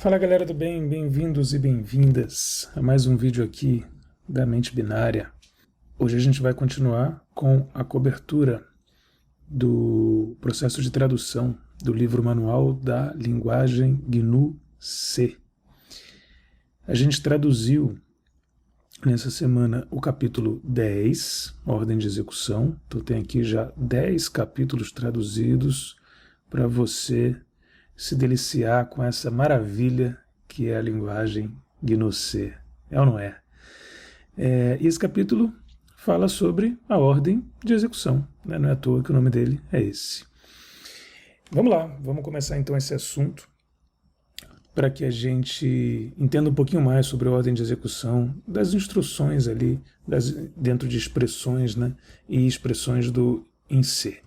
Fala galera do bem, bem-vindos e bem-vindas a mais um vídeo aqui da Mente Binária. Hoje a gente vai continuar com a cobertura do processo de tradução do livro Manual da Linguagem GNU-C. A gente traduziu nessa semana o capítulo 10, Ordem de Execução. Então tem aqui já 10 capítulos traduzidos para você se deliciar com essa maravilha que é a linguagem GNU-C. É ou não é? E esse capítulo fala sobre a ordem de execução, né? Não é à toa que o nome dele é esse. Vamos lá, vamos começar então esse assunto para que a gente entenda um pouquinho mais sobre a ordem de execução, das instruções ali, dentro de expressões, né? E expressões do em C.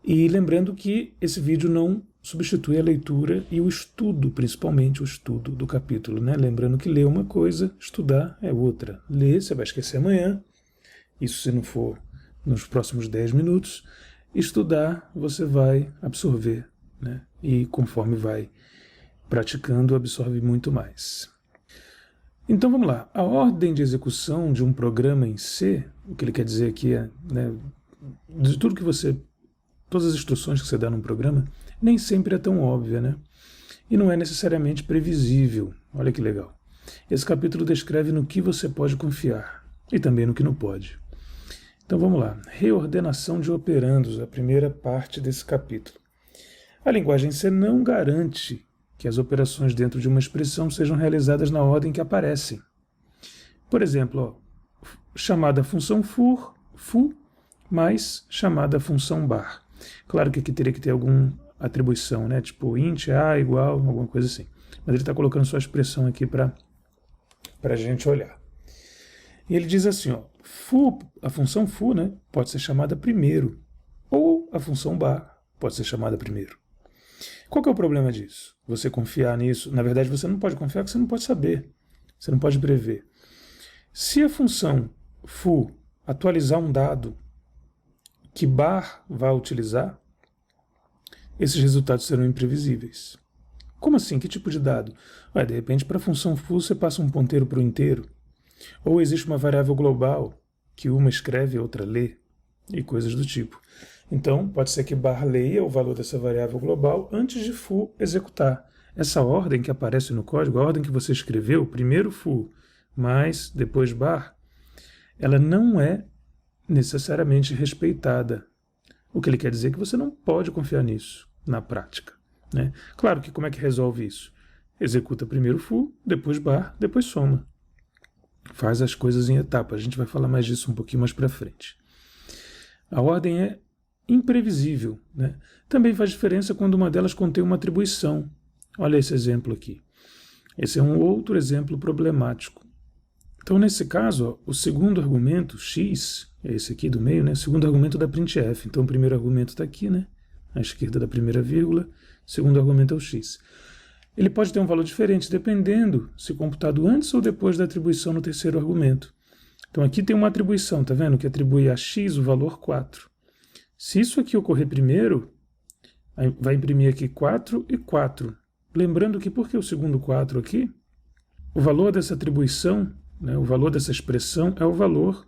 E lembrando que esse vídeo não substitui a leitura e o estudo, principalmente o estudo do capítulo, né? Lembrando que ler uma coisa, estudar é outra. Ler, você vai esquecer amanhã, isso se não for nos próximos 10 minutos. Estudar, você vai absorver, né? E conforme vai praticando, absorve muito mais. Então vamos lá. A ordem de execução de um programa em C, o que ele quer dizer aqui é, né, de tudo que você... Todas as instruções que você dá num programa, nem sempre é tão óbvia, né? E não é necessariamente previsível. Olha que legal. Esse capítulo descreve no que você pode confiar e também no que não pode. Então vamos lá. Reordenação de operandos, a primeira parte desse capítulo. A linguagem C não garante que as operações dentro de uma expressão sejam realizadas na ordem que aparecem. Por exemplo, chamada função foo, mais chamada função bar. Claro que aqui teria que ter alguma atribuição, né? Tipo int, a, igual, alguma coisa assim. Mas ele está colocando sua expressão aqui para a gente olhar. E ele diz assim, ó, foo, a função foo, né, pode ser chamada primeiro, ou a função bar pode ser chamada primeiro. Qual que é o problema disso? Você confiar nisso? Na verdade, você não pode confiar porque você não pode saber. Você não pode prever. Se a função foo atualizar um dado que bar vai utilizar, esses resultados serão imprevisíveis. Como assim? Que tipo de dado? De repente, para a função foo, você passa um ponteiro para o inteiro. Ou existe uma variável global que uma escreve e outra lê, e coisas do tipo. Então, pode ser que bar leia o valor dessa variável global antes de foo executar. Essa ordem que aparece no código, a ordem que você escreveu, primeiro foo, mais depois bar, ela não é necessariamente respeitada. O que ele quer dizer é que você não pode confiar nisso na prática, né? Claro que como é que resolve isso? Executa primeiro foo, depois bar, depois soma. Faz as coisas em etapas. A gente vai falar mais disso um pouquinho mais para frente. A ordem é imprevisível, né? Também faz diferença quando uma delas contém uma atribuição. Olha esse exemplo aqui. Esse é um outro exemplo problemático. Então, nesse caso, ó, o segundo argumento, x, é esse aqui do meio, né? Segundo argumento da printf. Então, o primeiro argumento está aqui, né? À esquerda da primeira vírgula. O segundo argumento é o x. Ele pode ter um valor diferente, dependendo se computado antes ou depois da atribuição no terceiro argumento. Então, aqui tem uma atribuição, tá vendo? Que atribui a x o valor 4. Se isso aqui ocorrer primeiro, vai imprimir aqui 4 e 4. Lembrando que, por que o segundo 4 aqui? O valor dessa atribuição, né, o valor dessa expressão é o valor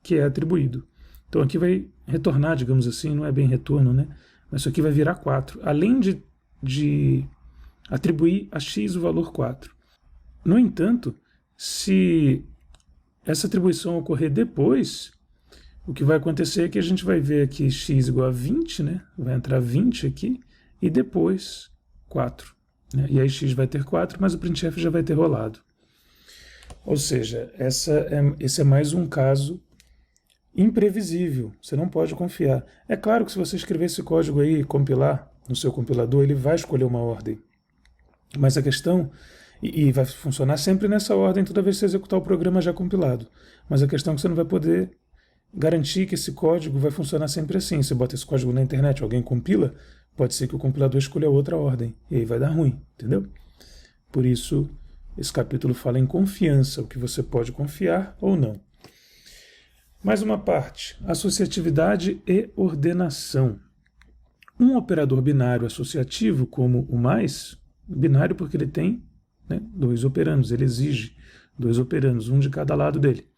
que é atribuído. Então aqui vai retornar, digamos assim, não é bem retorno, né? Mas isso aqui vai virar 4, além de atribuir a x o valor 4. No entanto, se essa atribuição ocorrer depois, o que vai acontecer é que a gente vai ver aqui x igual a 20, né? Vai entrar 20 aqui, e depois 4. Né? E aí x vai ter 4, mas o printf já vai ter rolado. Ou seja, esse é mais um caso imprevisível, você não pode confiar. É claro que se você escrever esse código aí e compilar no seu compilador, ele vai escolher uma ordem. Mas a questão, e vai funcionar sempre nessa ordem toda vez que você executar o programa já compilado. Mas a questão é que você não vai poder garantir que esse código vai funcionar sempre assim. Você bota esse código na internet, alguém compila, pode ser que o compilador escolha outra ordem, e aí vai dar ruim, entendeu? Por isso, esse capítulo fala em confiança, o que você pode confiar ou não. Mais uma parte, associatividade e ordenação. Um operador binário associativo, como o mais, Binário porque ele tem, né, 2 operandos, ele exige 2 operandos, um de cada lado dele.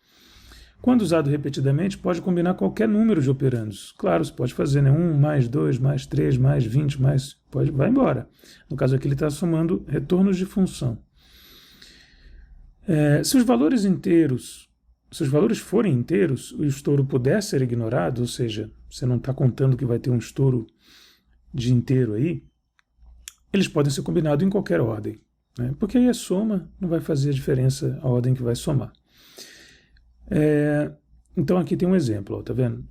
Quando usado repetidamente, pode combinar qualquer número de operandos. Claro, você pode fazer, né, 1 mais 2 mais 3 mais 20 mais... vai embora. No caso aqui ele está somando retornos de função. Se os valores forem inteiros, o estouro puder ser ignorado, ou seja, você não está contando que vai ter um estouro de inteiro aí, eles podem ser combinados em qualquer ordem, né? Porque aí a soma não vai fazer a diferença a ordem que vai somar. Então aqui tem um exemplo, tá vendo?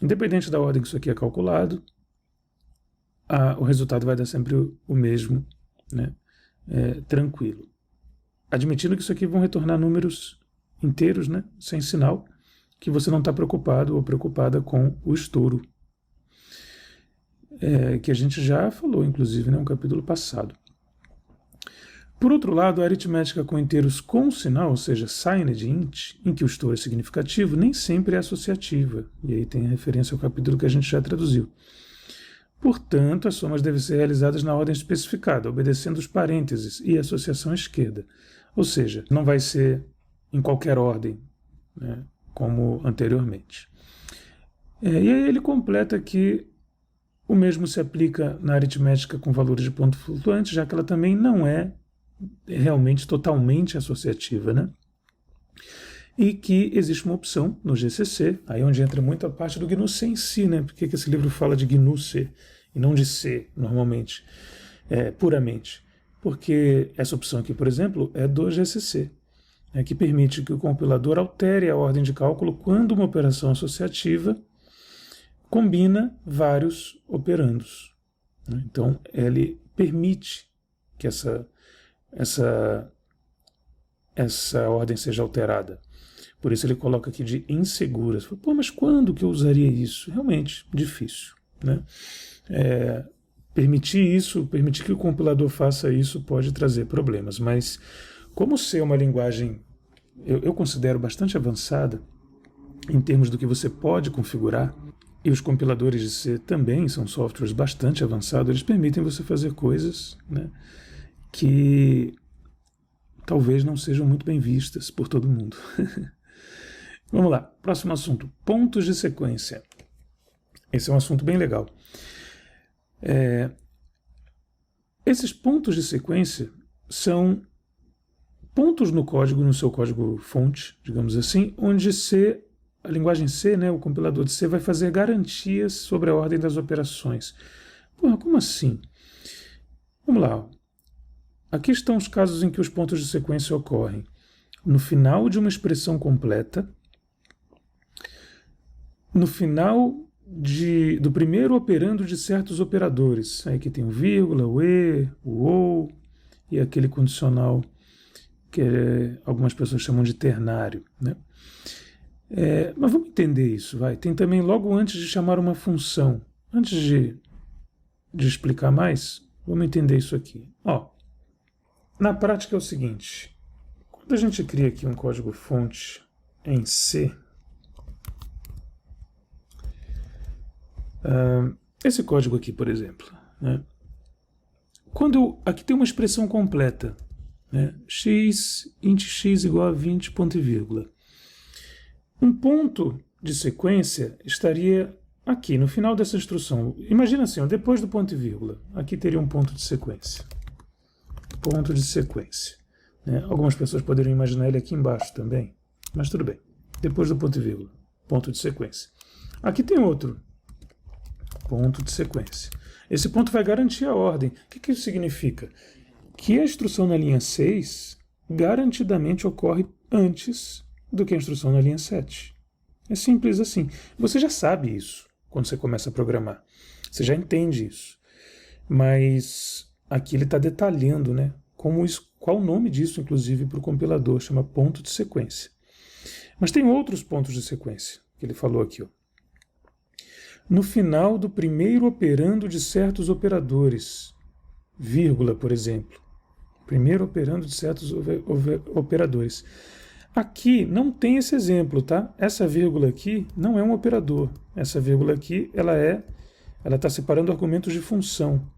Independente da ordem que isso aqui é calculado, o resultado vai dar sempre o mesmo, né? Tranquilo. Admitindo que isso aqui vão retornar números inteiros, né? Sem sinal, que você não está preocupado ou preocupada com o estouro. Que a gente já falou, inclusive, no capítulo passado. Por outro lado, a aritmética com inteiros com sinal, ou seja, signed int, em que o estouro é significativo, nem sempre é associativa. E aí tem a referência ao capítulo que a gente já traduziu. Portanto, as somas devem ser realizadas na ordem especificada, obedecendo os parênteses e a associação à esquerda. Ou seja, não vai ser em qualquer ordem, né, como anteriormente. E aí ele completa que o mesmo se aplica na aritmética com valores de ponto flutuante, já que ela também não é realmente totalmente associativa, né? E que existe uma opção no GCC, aí onde entra muito a parte do GNU-C em si, né? Porque esse livro fala de GNU-C e não de C, normalmente, puramente. Porque essa opção aqui, por exemplo, é do GCC, que permite que o compilador altere a ordem de cálculo quando uma operação associativa combina vários operandos. Então, ele permite que essa ordem seja alterada. Por isso ele coloca aqui de insegura. Você fala, pô, mas quando que eu usaria isso? Realmente, difícil, né? Permitir que o compilador faça isso pode trazer problemas, mas como C é uma linguagem, eu considero bastante avançada em termos do que você pode configurar, e os compiladores de C também são softwares bastante avançados, eles permitem você fazer coisas, né, que talvez não sejam muito bem vistas por todo mundo. Vamos lá, próximo assunto, pontos de sequência. Esse é um assunto bem legal. Esses pontos de sequência são pontos no código, no seu código fonte, digamos assim, onde a linguagem C, né, o compilador de C, vai fazer garantias sobre a ordem das operações. Porra, como assim? Vamos lá. Aqui estão os casos em que os pontos de sequência ocorrem no final de uma expressão completa, no final do primeiro operando de certos operadores. Aí que tem o vírgula, o e, o ou e aquele condicional que algumas pessoas chamam de ternário, né? Mas vamos entender isso, vai. Tem também logo antes de chamar uma função. Antes de explicar mais, vamos entender isso aqui. Na prática é o seguinte, quando a gente cria aqui um código-fonte em C, esse código aqui, por exemplo, né, aqui tem uma expressão completa, né, int x igual a 20 ponto e vírgula. Um ponto de sequência estaria aqui, no final dessa instrução. Imagina assim, depois do ponto e vírgula, aqui teria um ponto de sequência. Ponto de sequência. Né? Algumas pessoas poderiam imaginar ele aqui embaixo também, mas tudo bem. Depois do ponto e vírgula, ponto de sequência. Aqui tem outro ponto de sequência. Esse ponto vai garantir a ordem. O que isso significa? Que a instrução na linha 6 garantidamente ocorre antes do que a instrução na linha 7. É simples assim. Você já sabe isso quando você começa a programar. Você já entende isso. Mas aqui ele está detalhando, né, qual o nome disso, inclusive, para o compilador. Chama ponto de sequência. Mas tem outros pontos de sequência que ele falou aqui. No final do primeiro operando de certos operadores. Vírgula, por exemplo. Primeiro operando de certos operadores. Aqui não tem esse exemplo, tá? Essa vírgula aqui não é um operador. Essa vírgula aqui, ela está separando argumentos de função.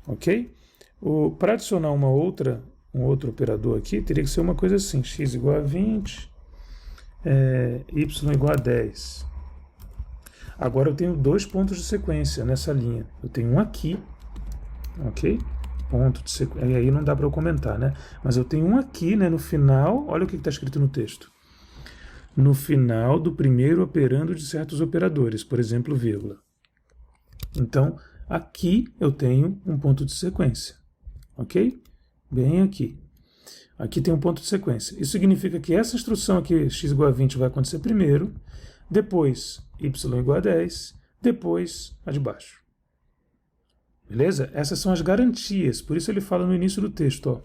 Ok? Para adicionar um outro operador aqui, teria que ser uma coisa assim, x igual a 20, y igual a 10. Agora eu tenho 2 pontos de sequência nessa linha. Eu tenho um aqui, ok? Ponto de sequência. E aí não dá para eu comentar, né? Mas eu tenho um aqui, né, no final. Olha o que está escrito no texto. No final do primeiro operando de certos operadores, por exemplo, vírgula. Então, aqui eu tenho um ponto de sequência, ok? Bem aqui. Aqui tem um ponto de sequência. Isso significa que essa instrução aqui, x igual a 20, vai acontecer primeiro, depois y igual a 10, depois a de baixo. Beleza? Essas são as garantias, por isso ele fala no início do texto, ó.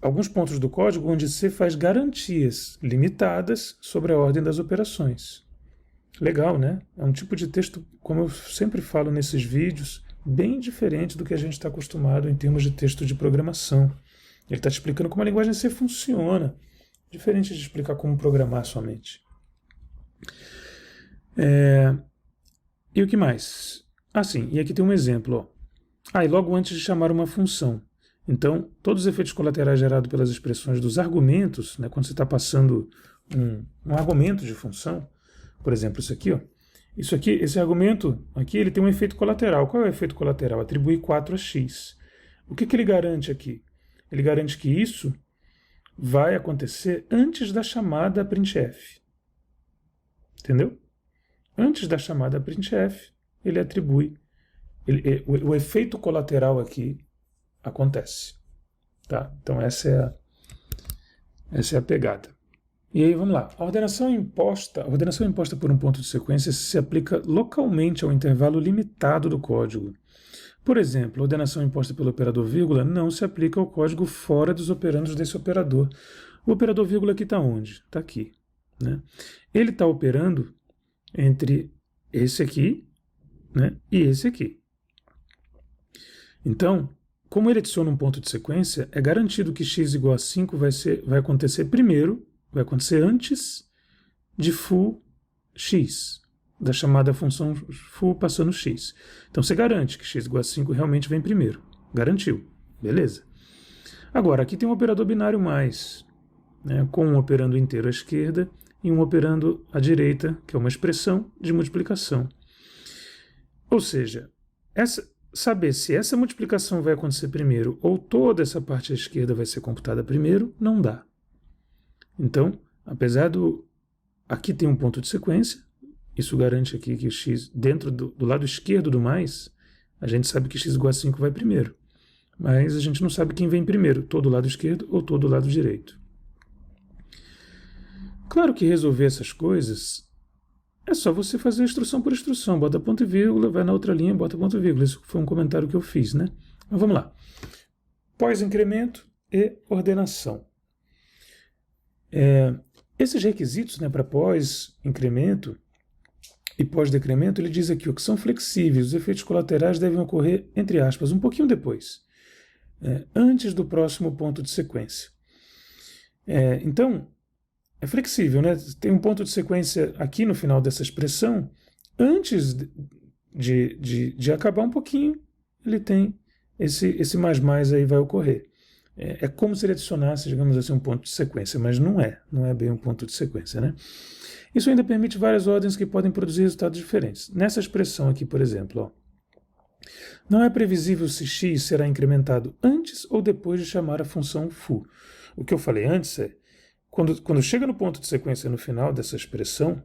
Alguns pontos do código onde C faz garantias limitadas sobre a ordem das operações. Legal, né? É um tipo de texto, como eu sempre falo nesses vídeos, bem diferente do que a gente está acostumado em termos de texto de programação. Ele está te explicando como a linguagem C funciona, diferente de explicar como programar somente. E o que mais? Sim, e aqui tem um exemplo. Ó. E logo antes de chamar uma função. Então, todos os efeitos colaterais gerados pelas expressões dos argumentos, né, quando você está passando um argumento de função, por exemplo, isso aqui, ó. Isso aqui, esse argumento aqui, ele tem um efeito colateral. Qual é o efeito colateral? Atribuir 4 a x. O que ele garante aqui? Ele garante que isso vai acontecer antes da chamada printf. Entendeu? Antes da chamada printf, ele atribui. O efeito colateral aqui acontece. Tá? Então essa é a pegada. E aí vamos lá. A ordenação imposta por um ponto de sequência se aplica localmente ao intervalo limitado do código. Por exemplo, a ordenação imposta pelo operador vírgula não se aplica ao código fora dos operandos desse operador. O operador vírgula aqui está onde? Está aqui. Né? Ele está operando entre esse aqui, né, e esse aqui. Então, como ele adiciona um ponto de sequência, é garantido que x igual a 5 vai acontecer primeiro, vai acontecer antes de foo x, da chamada função foo passando x. Então você garante que x igual a 5 realmente vem primeiro. Garantiu. Beleza. Agora, aqui tem um operador binário mais, né, com um operando inteiro à esquerda e um operando à direita, que é uma expressão de multiplicação. Ou seja, saber se essa multiplicação vai acontecer primeiro ou toda essa parte à esquerda vai ser computada primeiro, não dá. Então, apesar aqui tem um ponto de sequência, isso garante aqui que x, dentro do lado esquerdo do mais, a gente sabe que x igual a 5 vai primeiro. Mas a gente não sabe quem vem primeiro, todo o lado esquerdo ou todo o lado direito. Claro que resolver essas coisas é só você fazer instrução por instrução. Bota ponto e vírgula, vai na outra linha, bota ponto e vírgula. Isso foi um comentário que eu fiz, né? Mas vamos lá. Pós-incremento e ordenação. Esses requisitos, né, para pós-incremento e pós-decremento, ele diz aqui que são flexíveis. Os efeitos colaterais devem ocorrer, entre aspas, um pouquinho depois, antes do próximo ponto de sequência. Então, é flexível, né? Tem um ponto de sequência aqui no final dessa expressão. Antes de acabar um pouquinho, ele tem esse mais aí vai ocorrer. É como se ele adicionasse, digamos assim, um ponto de sequência, mas não é bem um ponto de sequência, né? Isso ainda permite várias ordens que podem produzir resultados diferentes. Nessa expressão aqui, por exemplo, ó, não é previsível se x será incrementado antes ou depois de chamar a função foo. O que eu falei antes é, quando chega no ponto de sequência no final dessa expressão,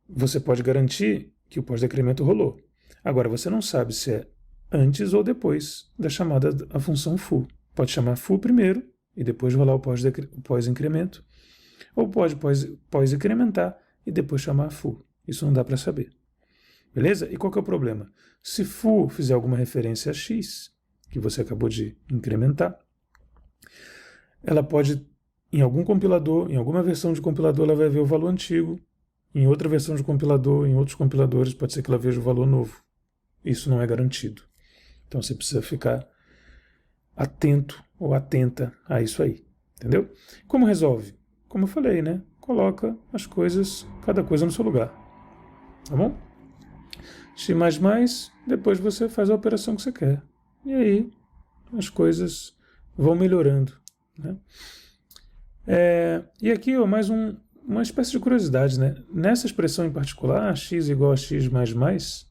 você pode garantir que o pós-decremento rolou. Agora, você não sabe se é antes ou depois da chamada à função foo. Pode chamar foo primeiro e depois rolar o pós-incremento, ou pode pós-incrementar e depois chamar foo. Isso não dá para saber. Beleza? E qual que é o problema? Se foo fizer alguma referência a x, que você acabou de incrementar, ela pode, em algum compilador, em alguma versão de compilador, ela vai ver o valor antigo, em outra versão de compilador, em outros compiladores, pode ser que ela veja o valor novo. Isso não é garantido. Então você precisa ficar atento ou atenta a isso aí. Entendeu? Como resolve? Como eu falei, né? Coloca as coisas, cada coisa no seu lugar. Tá bom? X++, depois você faz a operação que você quer. e aí as coisas vão melhorando, né? E aqui, ó, mais uma espécie de curiosidade, né? Nessa expressão em particular, x igual a x mais mais,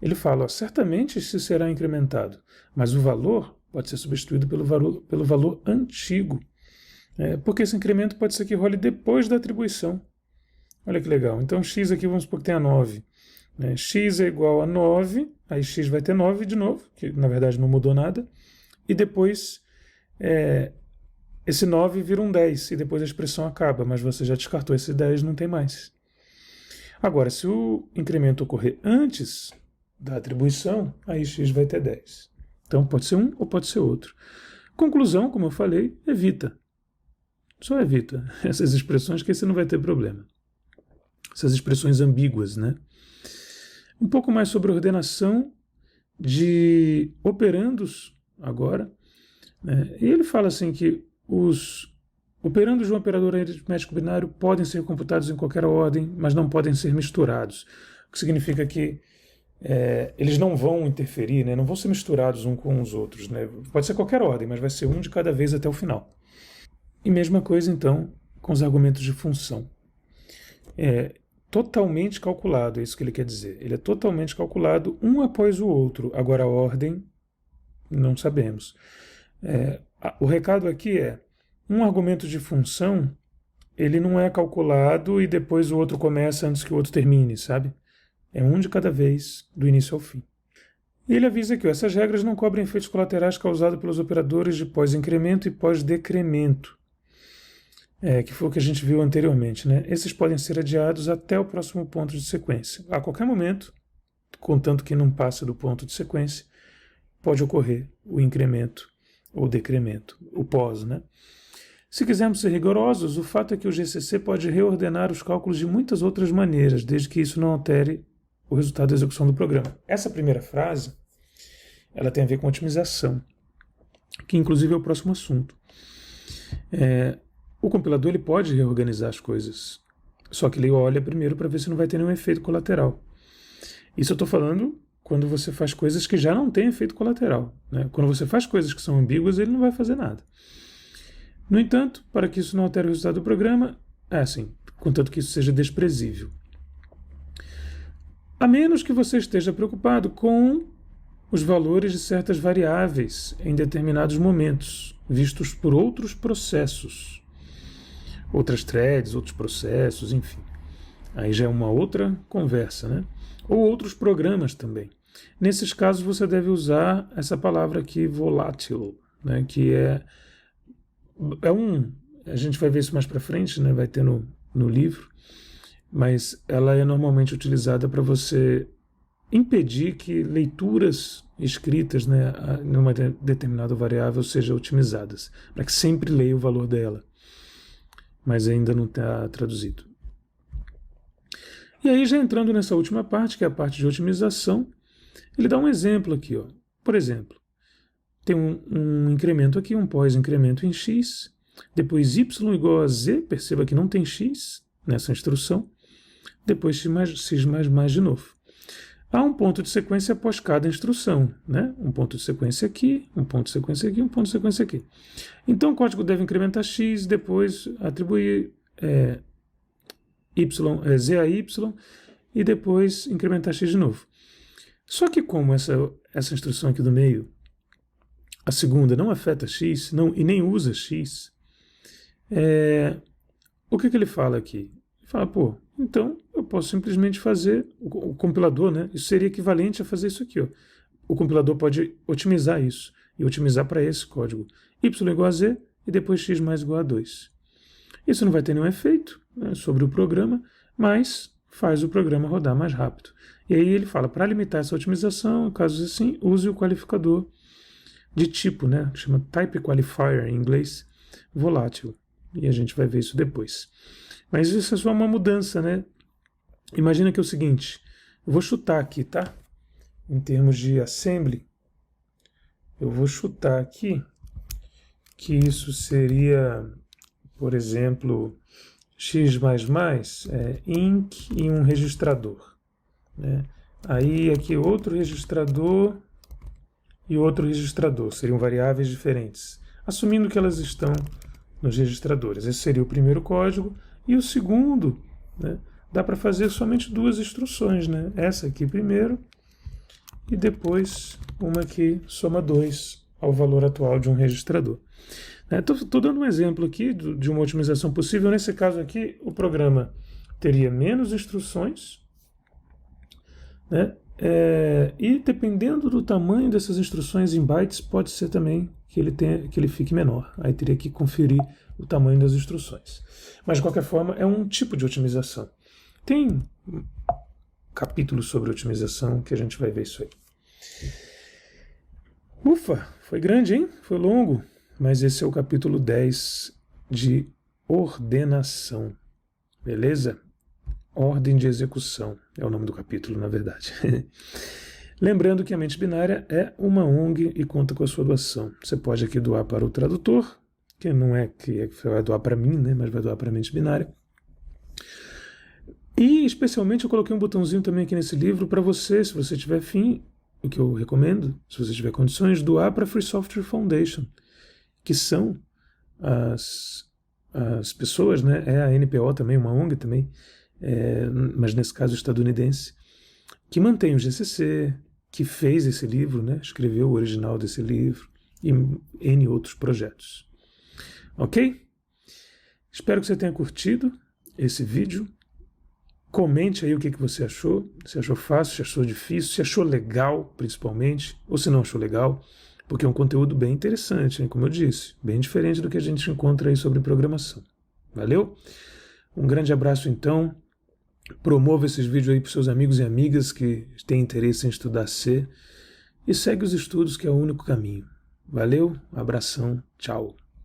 ele fala, ó, certamente isso será incrementado, mas o valor pode ser substituído pelo valor antigo, porque esse incremento pode ser que role depois da atribuição. Olha que legal. Então x aqui, vamos supor que tenha 9. Né? X é igual a 9, aí x vai ter 9 de novo, que na verdade não mudou nada, e depois esse 9 vira um 10, e depois a expressão acaba, mas você já descartou esse 10, não tem mais. Agora, se o incremento ocorrer antes da atribuição, aí x vai ter 10. Então pode ser um ou pode ser outro. Conclusão, como eu falei, evita. Só evita essas expressões, que aí você não vai ter problema. Essas expressões ambíguas, né? Um pouco mais sobre ordenação de operandos agora. Né? E ele fala assim que os operandos de um operador aritmético binário podem ser computados em qualquer ordem, mas não podem ser misturados. O que significa que eles não vão interferir, né? Não vão ser misturados uns com os outros. Né? Pode ser qualquer ordem, mas vai ser um de cada vez até o final. E mesma coisa, então, com os argumentos de função. Totalmente calculado, é isso que ele quer dizer. Ele é totalmente calculado um após o outro. Agora a ordem, não sabemos. O recado aqui um argumento de função, ele não é calculado e depois o outro começa antes que o outro termine, sabe? É um de cada vez, do início ao fim. E ele avisa que essas regras não cobrem efeitos colaterais causados pelos operadores de pós-incremento e pós-decremento. Que foi o que a gente viu anteriormente, né? Esses podem ser adiados até o próximo ponto de sequência. A qualquer momento, contanto que não passe do ponto de sequência, pode ocorrer o incremento ou decremento, o pós, né? Se quisermos ser rigorosos, o fato é que o GCC pode reordenar os cálculos de muitas outras maneiras, desde que isso não altere o resultado da execução do programa. Essa primeira frase, ela tem a ver com otimização, que inclusive é o próximo assunto. O compilador ele pode reorganizar as coisas, só que ele olha primeiro para ver se não vai ter nenhum efeito colateral. Isso eu estou falando quando você faz coisas que já não têm efeito colateral. Né? Quando você faz coisas que são ambíguas, ele não vai fazer nada. No entanto, para que isso não altere o resultado do programa, contanto que isso seja desprezível. A menos que você esteja preocupado com os valores de certas variáveis em determinados momentos, vistos por outros processos. Outras threads, outros processos, enfim. Aí já é uma outra conversa, né? Ou outros programas também. Nesses casos você deve usar essa palavra aqui, volátil, né? Que a gente vai ver isso mais para frente, né? Vai ter no livro, mas ela é normalmente utilizada para você impedir que leituras escritas, né, numa determinada variável sejam otimizadas, para que sempre leia o valor dela. Mas ainda não está traduzido. E aí, já entrando nessa última parte, que é a parte de otimização, ele dá um exemplo aqui. Ó. Por exemplo, tem um incremento aqui, um pós-incremento em x, depois y igual a z, perceba que não tem x nessa instrução, depois x mais de novo. Há um ponto de sequência após cada instrução, né? Um ponto de sequência aqui, um ponto de sequência aqui, um ponto de sequência aqui. Então o código deve incrementar x, depois atribuir z a y e depois incrementar x de novo. Só que como essa instrução aqui do meio, a segunda não afeta x e nem usa x, o que ele fala aqui? Ele fala, então eu posso simplesmente fazer, o compilador, né? Isso seria equivalente a fazer isso aqui. Ó. O compilador pode otimizar isso, e otimizar para esse código. Y igual a z, e depois x mais igual a 2. Isso não vai ter nenhum efeito, né, sobre o programa, mas faz o programa rodar mais rápido. E aí ele fala, para limitar essa otimização, casos assim, use o qualificador de tipo, né, que chama Type Qualifier em inglês, volátil. E a gente vai ver isso depois. Mas isso é só uma mudança, né? Imagina que é o seguinte, eu vou chutar aqui, tá? Em termos de assembly, eu vou chutar aqui que isso seria, por exemplo, x++ inc e um registrador. Né? Aí aqui outro registrador e outro registrador. Seriam variáveis diferentes, assumindo que elas estão nos registradores. Esse seria o primeiro código. E o segundo, né, dá para fazer somente duas instruções, né? Essa aqui primeiro e depois uma que soma 2 ao valor atual de um registrador. Estou dando um exemplo aqui de uma otimização possível. Nesse caso aqui, o programa teria menos instruções, né? E dependendo do tamanho dessas instruções em bytes, pode ser também que ele fique menor. Aí teria que conferir o tamanho das instruções. Mas, de qualquer forma, é um tipo de otimização. Tem capítulos sobre otimização que a gente vai ver isso aí. Ufa, foi grande, hein? Foi longo. Mas esse é o capítulo 10 de ordenação. Beleza? Ordem de execução é o nome do capítulo, na verdade. Lembrando que a Mente Binária é uma ONG e conta com a sua doação. Você pode aqui doar para o tradutor, que não é que vai doar para mim, né, mas vai doar para a Mente Binária. E, especialmente, eu coloquei um botãozinho também aqui nesse livro para você, se você tiver fim, o que eu recomendo, se você tiver condições, doar para a Free Software Foundation, que são as pessoas, né, é a NPO também, uma ONG também, mas nesse caso estadunidense, que mantém o GCC, que fez esse livro, né, escreveu o original desse livro e N outros projetos. Ok? Espero que você tenha curtido esse vídeo. Comente aí o que você achou, se achou fácil, se achou difícil, se achou legal, principalmente, ou se não achou legal, porque é um conteúdo bem interessante, hein, como eu disse, bem diferente do que a gente encontra aí sobre programação. Valeu? Um grande abraço, então. Promova esses vídeos aí para seus amigos e amigas que têm interesse em estudar C e segue os estudos, que é o único caminho. Valeu, abração, tchau.